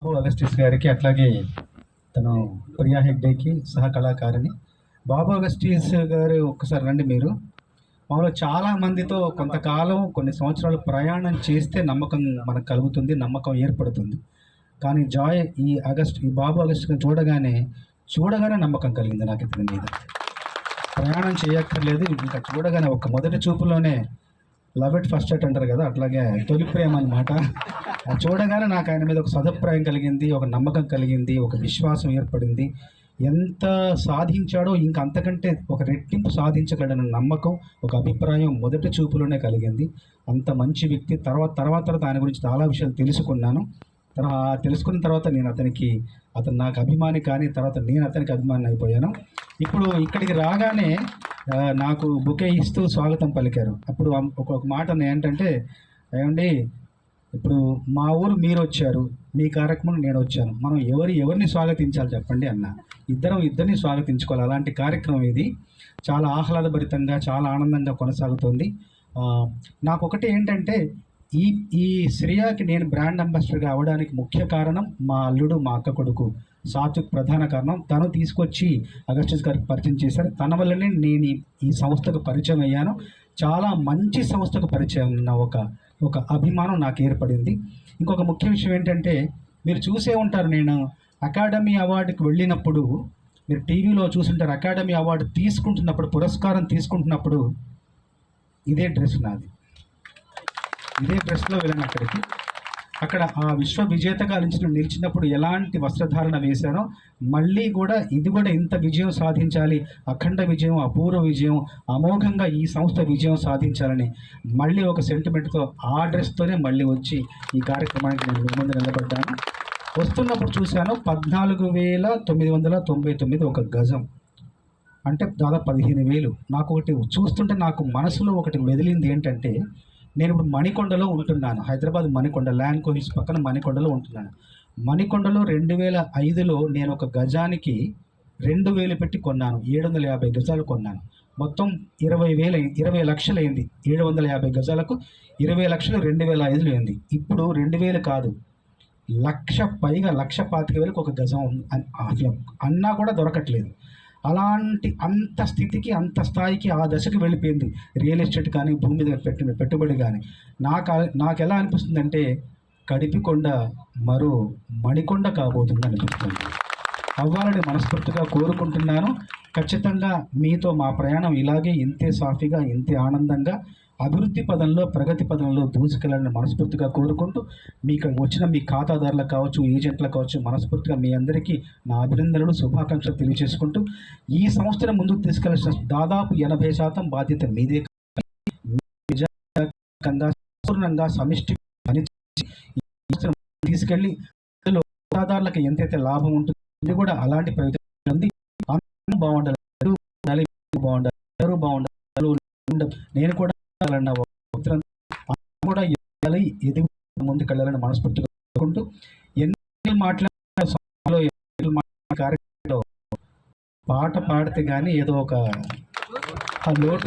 అగస్టిస్ గారికి, అట్లాగే తను ప్రియా హెగ్డేకి సహ కళాకారిణి. బాబు అగస్టిస్ గారు ఒక్కసారి రండి మీరు. మామూలుగా చాలా మందితో కొంతకాలం కొన్ని సంవత్సరాలు ప్రయాణం చేస్తే నమ్మకం మనకు కలుగుతుంది, నమ్మకం ఏర్పడుతుంది. కానీ ఈ బాబు అగస్ట్ చూడగానే నమ్మకం కలిగింది నాకు ఇతని మీద. ప్రయాణం చేయక్కర్లేదు, ఇంకా చూడగానే ఒక మొదటి చూపులోనే లవ్ ఎట్ ఫస్ట్ ఎట్ అంటారు కదా, అట్లాగే తొలి ప్రేమ అనమాట. చూడగానే నాకు ఆయన మీద ఒక సదభిప్రాయం కలిగింది, ఒక నమ్మకం కలిగింది, ఒక విశ్వాసం ఏర్పడింది. ఎంత సాధించాడో ఇంకా అంతకంటే ఒక రెట్టింపు సాధించగలడన్న నమ్మకం, ఒక అభిప్రాయం మొదటి చూపులోనే కలిగింది. అంత మంచి వ్యక్తి. తర్వాత ఆయన గురించి చాలా విషయాలు తెలుసుకున్నాను. తెలుసుకున్న తర్వాత అతను నాకు అభిమాని, కానీ తర్వాత నేను అతనికి అభిమాని అయిపోయాను. ఇప్పుడు ఇక్కడికి రాగానే నాకు బుకే ఇస్తూ స్వాగతం పలికారు. అప్పుడు ఒక మాట ఏంటంటే, ఏమండి ఇప్పుడు మా ఊరు మీరు వచ్చారు, మీ కార్యక్రమం నేను వచ్చాను, మనం ఎవరిని స్వాగతించాలి చెప్పండి అన్న. ఇద్దరిని స్వాగతించుకోవాలి. అలాంటి కార్యక్రమం ఇది. చాలా ఆహ్లాదభరితంగా, చాలా ఆనందంగా కొనసాగుతుంది. నాకు ఒకటి ఏంటంటే, ఈ శ్రేయాకి నేను బ్రాండ్ అంబాసిడర్గా అవ్వడానికి ముఖ్య కారణం మా అల్లుడు, మా అక్క కొడుకు సాత్విక్ ప్రధాన కారణం. తను తీసుకొచ్చి అగస్టిస్ గారికి పరిచయం చేశారు. తన వల్లనే నేను ఈ సంస్థకు పరిచయం అయ్యాను. చాలా మంచి సంస్థకు పరిచయం ఉన్న ఒక అభిమానం నాకు ఏర్పడింది. ఇంకొక ముఖ్య విషయం ఏంటంటే, మీరు చూసే ఉంటారు, నేను అకాడమీ అవార్డుకి వెళ్ళినప్పుడు, మీరు టీవీలో చూసుంటారు, అకాడమీ అవార్డు తీసుకుంటున్నప్పుడు, పురస్కారం తీసుకుంటున్నప్పుడు ఇదే డ్రెస్ నాది. ఇదే డ్రెస్లో వెళ్ళాను అక్కడికి. అక్కడ ఆ విశ్వ విజేతగా నిలిచినప్పుడు ఎలాంటి వస్త్రధారణ వేశానో, మళ్ళీ కూడా ఇది కూడా ఇంత విజయం సాధించాలి, అఖండ విజయం, అపూర్వ విజయం, అమోఘంగా ఈ సంస్థ విజయం సాధించాలని మళ్ళీ ఒక సెంటిమెంట్తో ఆ డ్రెస్తోనే మళ్ళీ వచ్చి ఈ కార్యక్రమానికి నేను ముందు నిలబడ్డాను. వస్తున్నప్పుడు చూశాను 14,999 ఒక గజం, అంటే దాదాపు 15,000. నాకు ఒకటి చూస్తుంటే నాకు మనసులో ఒకటి మెదిలింది ఏంటంటే, నేను ఇప్పుడు మణికొండలో ఉంటున్నాను. హైదరాబాద్ మణికొండ, ల్యాండ్ కోహిల్స్ పక్కన మణికొండలో ఉంటున్నాను. మణికొండలో 2005లో నేను ఒక గజానికి 2,000 పెట్టి కొన్నాను. 750 గజాలు కొన్నాను. మొత్తం 20 లక్షలు అయింది. 750 గజాలకు 20 లక్షలు 2005లో అయింది. ఇప్పుడు 2,000 కాదు, లక్ష పైగా, 1,25,000 ఒక గజం అన్నా కూడా దొరకట్లేదు. అంత స్థితికి, అంత స్థాయికి, ఆ దశకి వెళ్ళిపోయింది రియల్ ఎస్టేట్ కానీ, భూమి మీద పెట్టిన పెట్టుబడి కానీ. నాకు ఎలా అనిపిస్తుందంటే, కడిపికొండ మరో మణికొండ కాబోతుంది అనిపిస్తుంది. అవ్వాలని మనస్ఫూర్తిగా కోరుకుంటున్నాను. ఖచ్చితంగా మీతో మా ప్రయాణం ఇలాగే ఇంతే సాఫీగా, ఇంతే ఆనందంగా, అభివృద్ధి పదంలో, ప్రగతి పదంలో దూసుకెళ్ళాలని మనస్ఫూర్తిగా కోరుకుంటూ, మీకు వచ్చిన మీ ఖాతాదారులకు కావచ్చు, ఏజెంట్లకు కావచ్చు, మనస్ఫూర్తిగా మీ అందరికీ నా అభినందనలు, శుభాకాంక్షలు తెలియజేసుకుంటూ, ఈ సంస్థను ముందుకు తీసుకెళ్లాల్సిన దాదాపు 80% బాధ్యత మీదే. పూర్ణంగా సమిష్టి తీసుకెళ్ళి ఖాతాదారులకు ఎంతైతే లాభం ఉంటుందో కూడా అలాంటి ప్రయోజనం ఉంది. బాగుండాలి, నేను కూడా ఎదుగు ముందుకెళ్ళాలని మనస్ఫూర్తిగా కోరుకుంటూ, ఎన్ని మాట్లాడే పాట పాడితే కానీ ఏదో ఒక లోటు